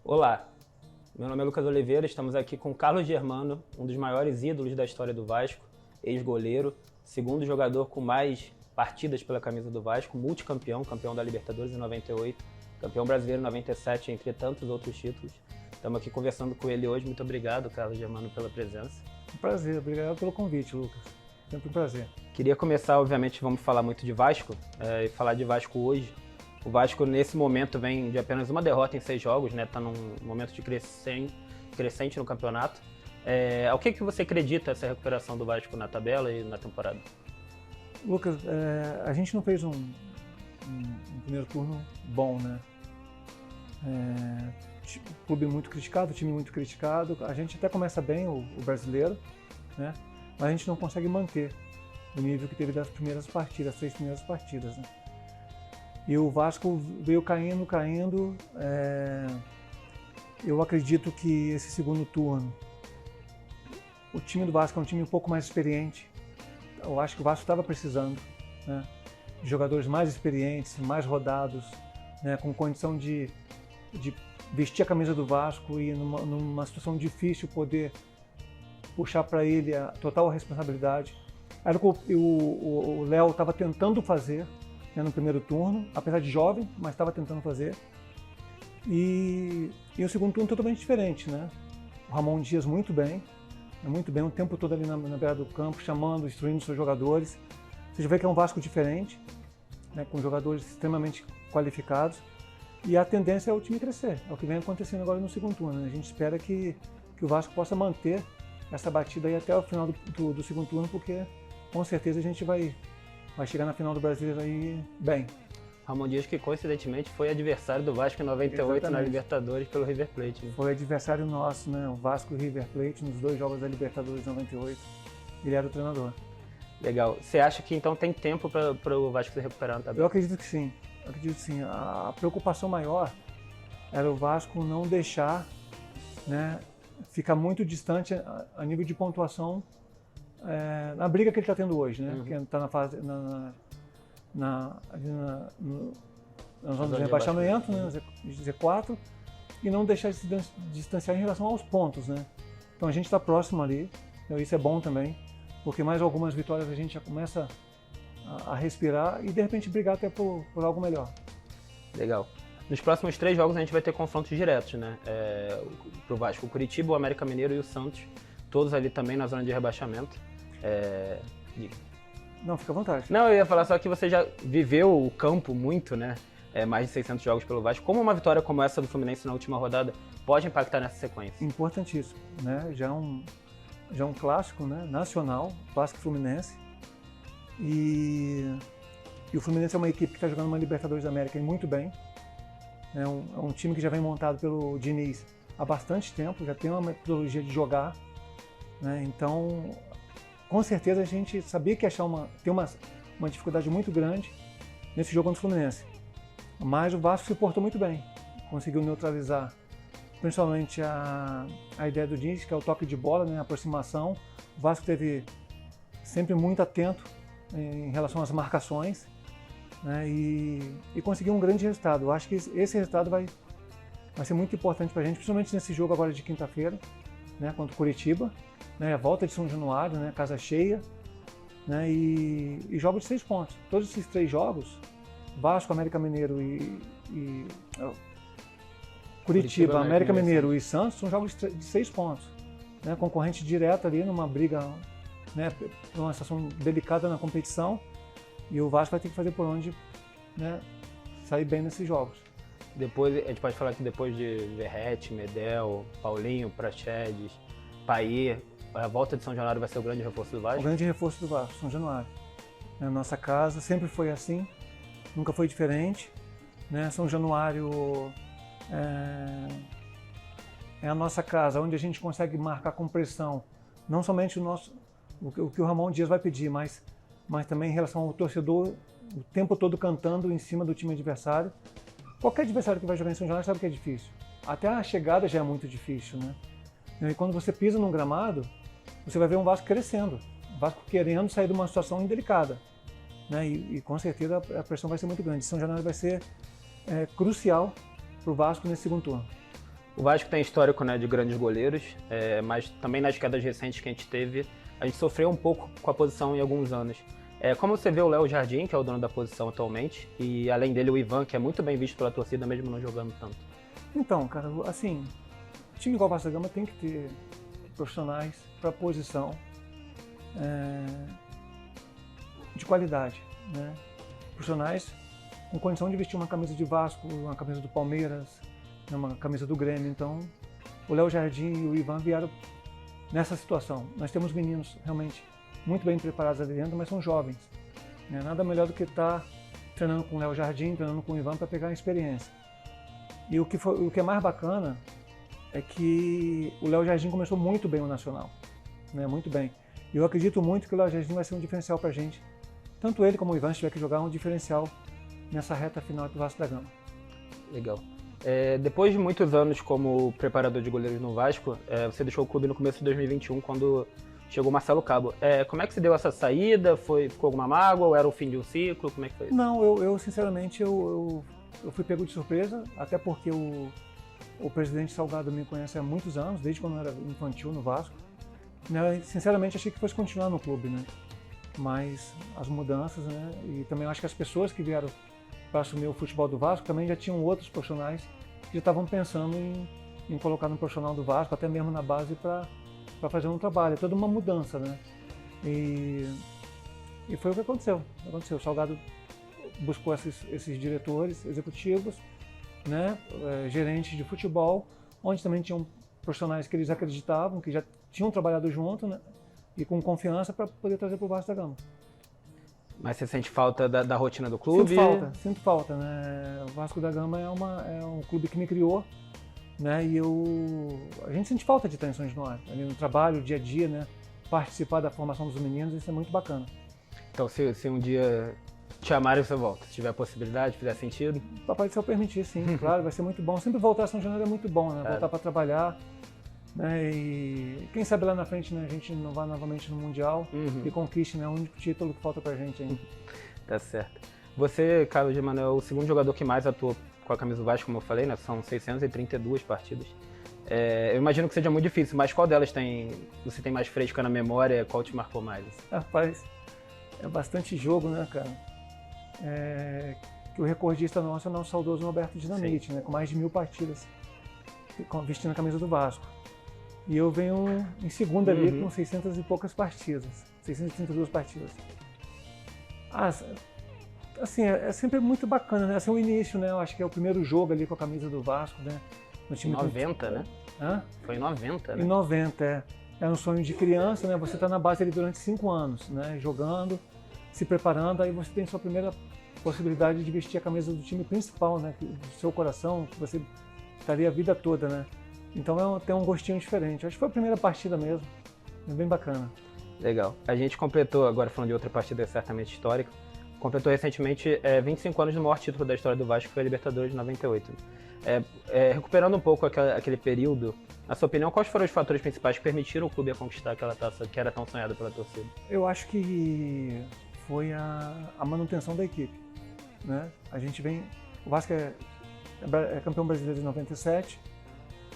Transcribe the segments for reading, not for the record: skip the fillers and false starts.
Olá, meu nome é Lucas Oliveira, estamos aqui com Carlos Germano, um dos maiores ídolos da história do Vasco, ex-goleiro, segundo jogador com mais partidas pela camisa do Vasco, multicampeão, campeão da Libertadores em 98, campeão brasileiro em 97, entre tantos outros títulos. Estamos aqui conversando com ele hoje. Muito obrigado, Carlos Germano, pela presença. Um prazer, obrigado pelo convite, Lucas. Sempre um prazer. Queria começar, obviamente, vamos falar muito de Vasco, e falar de Vasco hoje. O Vasco, nesse momento, vem de apenas uma derrota em 6 jogos, né? Está num momento de crescente no campeonato. Ao que você acredita essa recuperação do Vasco na tabela e na temporada? Lucas, a gente não fez um primeiro turno bom, né? Clube muito criticado, time muito criticado. A gente até começa bem, o brasileiro, né? Mas a gente não consegue manter o nível que teve das primeiras partidas, as 3 primeiras partidas, né? E o Vasco veio caindo. Eu acredito que esse segundo turno, o time do Vasco é um time um pouco mais experiente. Eu acho que o Vasco estava precisando, né, de jogadores mais experientes, mais rodados, né, com condição de vestir a camisa do Vasco e numa situação difícil poder puxar para ele a total responsabilidade. Era o que o Léo estava tentando fazer, né, no primeiro turno, apesar de jovem, mas estava tentando fazer. E o segundo turno totalmente diferente, né? O Ramon Dias muito bem, o tempo todo ali na beira do campo, chamando, instruindo seus jogadores. Você vê que é um Vasco diferente, né, com jogadores extremamente qualificados. E a tendência é o time crescer, é o que vem acontecendo agora no segundo turno, né? A gente espera que o Vasco possa manter essa batida aí até o final do segundo turno, porque com certeza a gente vai chegar na final do Brasileiro aí bem. Ramon Dias, que coincidentemente foi adversário do Vasco em 98. Exatamente. Na Libertadores pelo River Plate. Foi adversário nosso, né? O Vasco e o River Plate nos 2 jogos da Libertadores 98. Ele era o treinador. Legal. Você acha que então tem tempo para o Vasco se recuperar na tabela? Eu acredito que sim. A preocupação maior era o Vasco não deixar, né, ficar muito distante a nível de pontuação na briga que ele está tendo hoje, né? Porque está na fase na zona de rebaixamento, né? Z4, e não deixar de se distanciar em relação aos pontos, né? Então a gente está próximo ali, então isso é bom também, porque mais algumas vitórias a gente já começa a respirar e de repente brigar até por algo melhor. Legal. Nos próximos 3 jogos a gente vai ter confrontos diretos, né? Pro Vasco, o Curitiba, o América Mineiro e o Santos, todos ali também na zona de rebaixamento. Não, fica à vontade. Não, eu ia falar só que você já viveu o campo muito, né? Mais de 600 jogos pelo Vasco. Como uma vitória como essa do Fluminense na última rodada pode impactar nessa sequência? Importantíssimo, né? Já um clássico, né, nacional, Vasco Fluminense. E o Fluminense é uma equipe que está jogando uma Libertadores da América e muito bem. É um time que já vem montado pelo Diniz há bastante tempo, já tem uma metodologia de jogar, né? Então, com certeza a gente sabia que ia ter uma dificuldade muito grande nesse jogo contra o Fluminense. Mas o Vasco se portou muito bem, conseguiu neutralizar principalmente a ideia do Diniz, que é o toque de bola, né, a aproximação. O Vasco esteve sempre muito atento em relação às marcações, né, e conseguiu um grande resultado. Eu acho que esse resultado vai ser muito importante para a gente, principalmente nesse jogo agora de quinta-feira, né, contra o Curitiba, né, a volta de São Januário, né, casa cheia, né, e jogos de 6 pontos. Todos esses 3 jogos, Vasco, América Mineiro e Curitiba, América Mineiro e Santos, são jogos de 6 pontos, né, concorrente direto ali numa briga, né, numa situação delicada na competição, e o Vasco vai ter que fazer por onde, né, sair bem nesses jogos. Depois, a gente pode falar que depois de Verratti, Medel, Paulinho, Praxedes, Payet, a volta de São Januário vai ser o grande reforço do Vasco? O grande reforço do Vasco, São Januário. A nossa casa sempre foi assim, nunca foi diferente, né? São Januário é a nossa casa, onde a gente consegue marcar com pressão, não somente o que o Ramon Dias vai pedir, mas também em relação ao torcedor, o tempo todo cantando em cima do time adversário. Qualquer adversário que vai jogar em São Januário sabe que é difícil. Até a chegada já é muito difícil, né? E quando você pisa num gramado, você vai ver um Vasco crescendo, um Vasco querendo sair de uma situação indelicada, né? E com certeza a pressão vai ser muito grande. São Januário vai ser crucial para o Vasco nesse segundo turno. O Vasco tem histórico, né, de grandes goleiros, mas também nas quedas recentes que a gente teve, a gente sofreu um pouco com a posição em alguns anos. Como você vê o Léo Jardim, que é o dono da posição atualmente, e além dele o Ivan, que é muito bem visto pela torcida, mesmo não jogando tanto? Então, cara, assim, time igual o Vasco da Gama tem que ter profissionais para posição de qualidade, né? Profissionais com condição de vestir uma camisa de Vasco, uma camisa do Palmeiras, uma camisa do Grêmio. Então, o Léo Jardim e o Ivan vieram nessa situação. Nós temos meninos realmente muito bem preparados ali dentro, mas são jovens, né? Nada melhor do que estar treinando com o Léo Jardim, treinando com o Ivan para pegar a experiência. E o que é mais bacana é que o Léo Jardim começou muito bem o Nacional, né? Muito bem. E eu acredito muito que o Léo Jardim vai ser um diferencial para a gente. Tanto ele como o Ivan, se tiver que jogar, um diferencial nessa reta final do Vasco da Gama. Legal. Depois de muitos anos como preparador de goleiros no Vasco, você deixou o clube no começo de 2021, quando chegou o Marcelo Cabo. Como é que se deu essa saída? Ficou alguma mágoa ou era o fim de um ciclo? Como é que foi isso? Não, eu sinceramente, eu fui pego de surpresa, até porque o presidente Salgado me conhece há muitos anos, desde quando eu era infantil no Vasco. Eu, sinceramente, achei que fosse continuar no clube, né? Mas as mudanças, né? E também acho que as pessoas que vieram para assumir o futebol do Vasco também já tinham outros profissionais que já estavam pensando em colocar no profissional do Vasco, até mesmo na base, para fazer um trabalho. É toda uma mudança, né? E foi o que aconteceu. O Salgado buscou esses diretores executivos, né? Gerentes de futebol, onde também tinham profissionais que eles acreditavam, que já tinham trabalhado junto, né? E com confiança para poder trazer para o Vasco da Gama. Mas você sente falta da rotina do clube? Sinto falta, né? O Vasco da Gama é um clube que me criou, né? E a gente sente falta de estar em São Januário, ali no trabalho, dia a dia, né? Participar da formação dos meninos, isso é muito bacana. Então, se um dia te chamarem, você volta? Se tiver a possibilidade, fizer sentido? Papai do Céu permitir, sim, claro, vai ser muito bom. Sempre voltar a São Januário é muito bom, né? Voltar para trabalhar, né? E quem sabe lá na frente, né, a gente não vá novamente no Mundial e conquiste, né, o único título que falta pra gente ainda. Tá certo. Você, Carlos Germano, é o segundo jogador que mais atuou com a camisa do Vasco, como eu falei, né? São 632 partidas. Eu imagino que seja muito difícil, mas qual delas você tem mais fresca na memória? Qual te marcou mais? Rapaz, é bastante jogo, né, cara? Que o recordista nosso é o nosso saudoso Roberto Dinamite, né? Com mais de 1000 partidas vestindo a camisa do Vasco. E eu venho em segunda ali com 600 e poucas partidas, 632 partidas. Assim, é sempre muito bacana, né? Assim, o início, né? Eu acho que é o primeiro jogo ali com a camisa do Vasco, né? No time 90, né? Hã? Foi em 90, né? Em 90, é um sonho de criança, né? Você está na base ali durante 5 anos, né? Jogando, se preparando, aí você tem sua primeira possibilidade de vestir a camisa do time principal, né? Do seu coração, que você estaria a vida toda, né? Então tem um gostinho diferente. Acho que foi a primeira partida mesmo. É bem bacana. Legal. A gente completou, agora falando de outra partida certamente histórica, completou recentemente 25 anos do maior título da história do Vasco, que foi a Libertadores de 98. Recuperando um pouco aquele período, na sua opinião, quais foram os fatores principais que permitiram o clube a conquistar aquela taça que era tão sonhada pela torcida? Eu acho que foi a manutenção da equipe, né? A gente o Vasco é campeão brasileiro de 97.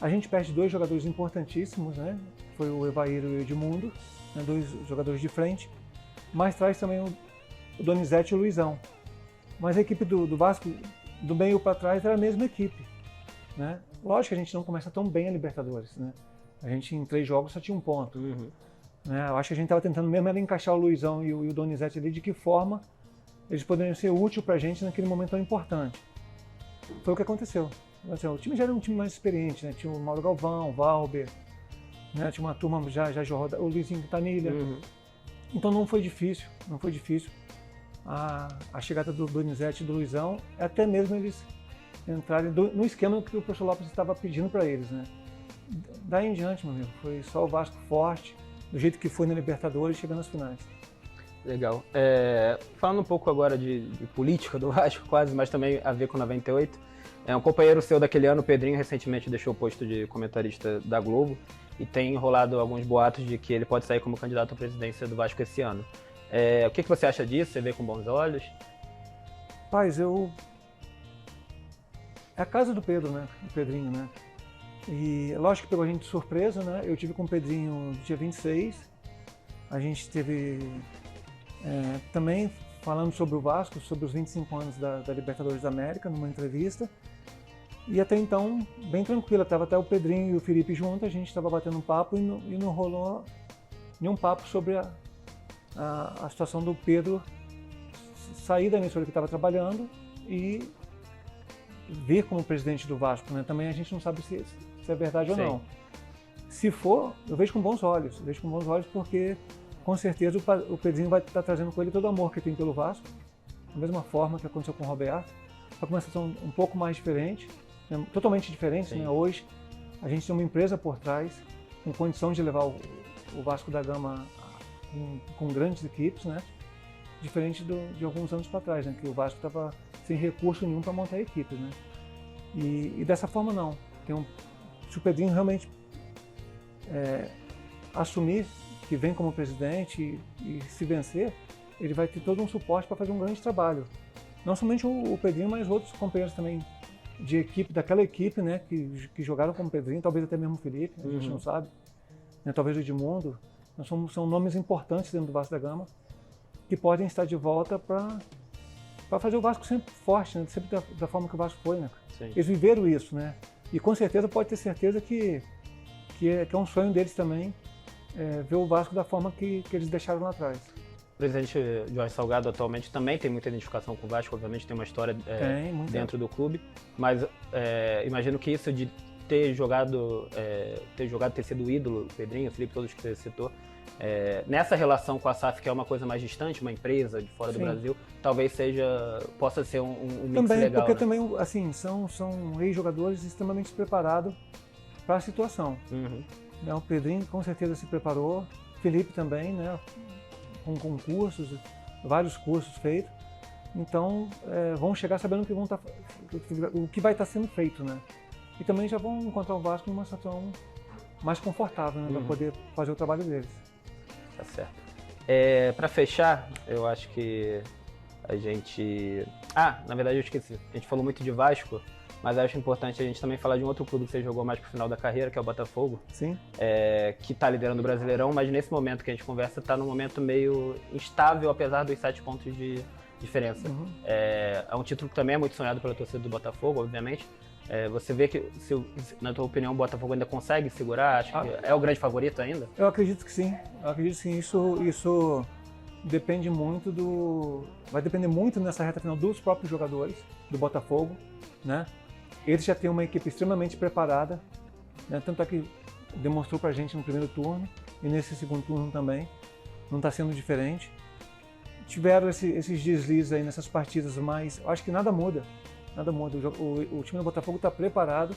A gente perde 2 jogadores importantíssimos, né? Foi o Evair e o Edmundo, né? 2 jogadores de frente, mas traz também o Donizete e o Luizão. Mas a equipe do Vasco, do meio para trás, era a mesma equipe, né? Lógico que a gente não começa tão bem a Libertadores, né? A gente em 3 jogos só tinha 1 ponto. Né? Eu acho que a gente estava tentando mesmo era encaixar o Luizão e o Donizete ali, de que forma eles poderiam ser úteis para a gente naquele momento tão importante. Foi o que aconteceu. Assim, o time já era um time mais experiente, né? Tinha o Mauro Galvão, o Valber, né? Tinha uma turma já o Luizinho Quintanilha. Então não foi difícil. A chegada do Donizete e do Luizão, até mesmo eles entrarem no esquema que o professor Lopes estava pedindo para eles, né? Daí em diante, meu amigo, foi só o Vasco forte, do jeito que foi na Libertadores, chegando às finais. Legal. Falando um pouco agora de política do Vasco, quase, mas também a ver com 98, um companheiro seu daquele ano, o Pedrinho, recentemente deixou o posto de comentarista da Globo e tem enrolado alguns boatos de que ele pode sair como candidato à presidência do Vasco esse ano. O que você acha disso? Você vê com bons olhos? Paz, é a casa do Pedro, né? Do Pedrinho, né? E lógico que pegou a gente de surpresa, né? Eu tive com o Pedrinho dia 26, a gente teve também falando sobre o Vasco, sobre os 25 anos da Libertadores da América, numa entrevista. E até então, bem tranquila, estava até o Pedrinho e o Felipe juntos, a gente estava batendo um papo e não rolou nenhum papo sobre a situação do Pedro sair da emissora que estava trabalhando e vir como presidente do Vasco, né? Também a gente não sabe se é verdade Sim. ou não. Se for, eu vejo com bons olhos, porque com certeza o Pedrinho vai estar trazendo com ele todo o amor que tem pelo Vasco, da mesma forma que aconteceu com o Roberto, só que uma situação um pouco mais diferente, né? Totalmente diferente, né? Hoje a gente tem uma empresa por trás, com condição de levar o Vasco da Gama com grandes equipes, né? Diferente de alguns anos para trás, né? Que o Vasco estava sem recurso nenhum para montar equipes, né? E dessa forma não. Se o Pedrinho realmente assumir que vem como presidente e se vencer, ele vai ter todo um suporte para fazer um grande trabalho. Não somente o Pedrinho, mas outros companheiros também de equipe, daquela equipe, né? Que jogaram como Pedrinho, talvez até mesmo o Felipe, a gente não sabe, né, talvez o Edmundo. São nomes importantes dentro do Vasco da Gama que podem estar de volta para fazer o Vasco sempre forte, né? Sempre da forma que o Vasco foi, né? Sim. Eles viveram isso, né? E com certeza pode ter certeza que é um sonho deles também ver o Vasco da forma que eles deixaram lá atrás. O presidente Jorge Salgado atualmente também tem muita identificação com o Vasco, obviamente tem uma história dentro do clube, mas imagino que isso de ter sido o ídolo, o Pedrinho, o Felipe, todos que você citou, nessa relação com a SAF, que é uma coisa mais distante, uma empresa de fora do Brasil, talvez possa ser um mix também, legal. Porque né? também, assim, são ex-jogadores extremamente preparados para a situação. Né, o Pedrinho com certeza se preparou, Felipe também, né, com concursos, vários cursos feitos. Então, vão chegar sabendo o que vai estar sendo feito, né? E também já vão encontrar o Vasco numa situação mais confortável, né, para poder fazer o trabalho deles. Tá certo. Para fechar, eu acho que a gente... na verdade eu esqueci. A gente falou muito de Vasco, mas acho importante a gente também falar de um outro clube que você jogou mais pro final da carreira, que é o Botafogo. Sim. Que está liderando o Brasileirão, mas nesse momento que a gente conversa está num momento meio instável, apesar dos 7 pontos de diferença. É um título que também é muito sonhado pela torcida do Botafogo, obviamente. Você vê que, na tua opinião, o Botafogo ainda consegue segurar? Acho que é o grande favorito ainda? Eu acredito que sim. Isso depende muito vai depender muito nessa reta final dos próprios jogadores do Botafogo, né? Eles já têm uma equipe extremamente preparada, né? Tanto é que demonstrou pra gente no primeiro turno e nesse segundo turno também. Não está sendo diferente. Tiveram esses deslizes aí nessas partidas, mas eu acho que nada muda. Nada muda. O time do Botafogo está preparado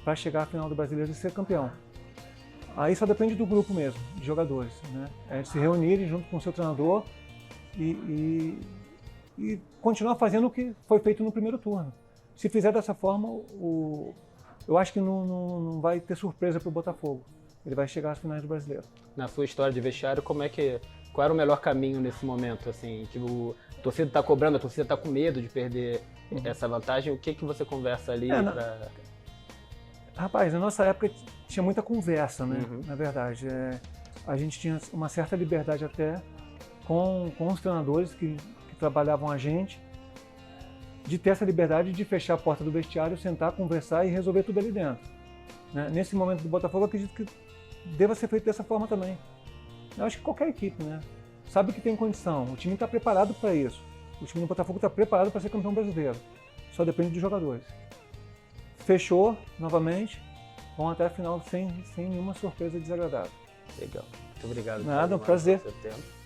para chegar à final do Brasileiro e ser campeão. Aí só depende do grupo mesmo, de jogadores, né? Se reunirem junto com o seu treinador e continuar fazendo o que foi feito no primeiro turno. Se fizer dessa forma, eu acho que não vai ter surpresa para o Botafogo. Ele vai chegar às finais do Brasileiro. Na sua história de vestiário, qual era o melhor caminho nesse momento? Assim, que a torcida está cobrando, a torcida está com medo de perder essa vantagem. O que você conversa ali para... Rapaz, na nossa época tinha muita conversa, né? Na verdade, a gente tinha uma certa liberdade até com os treinadores que trabalhavam a gente, de ter essa liberdade de fechar a porta do vestiário, sentar, conversar e resolver tudo ali dentro. Né? Nesse momento do Botafogo, eu acredito que deva ser feito dessa forma também. Eu acho que qualquer equipe, né, sabe que tem condição, o time está preparado para isso. O time do Botafogo está preparado para ser campeão brasileiro. Só depende dos jogadores. Fechou, novamente, vão até a final sem nenhuma surpresa desagradável. Legal. Muito obrigado. Nada, um prazer. Pelo seu tempo.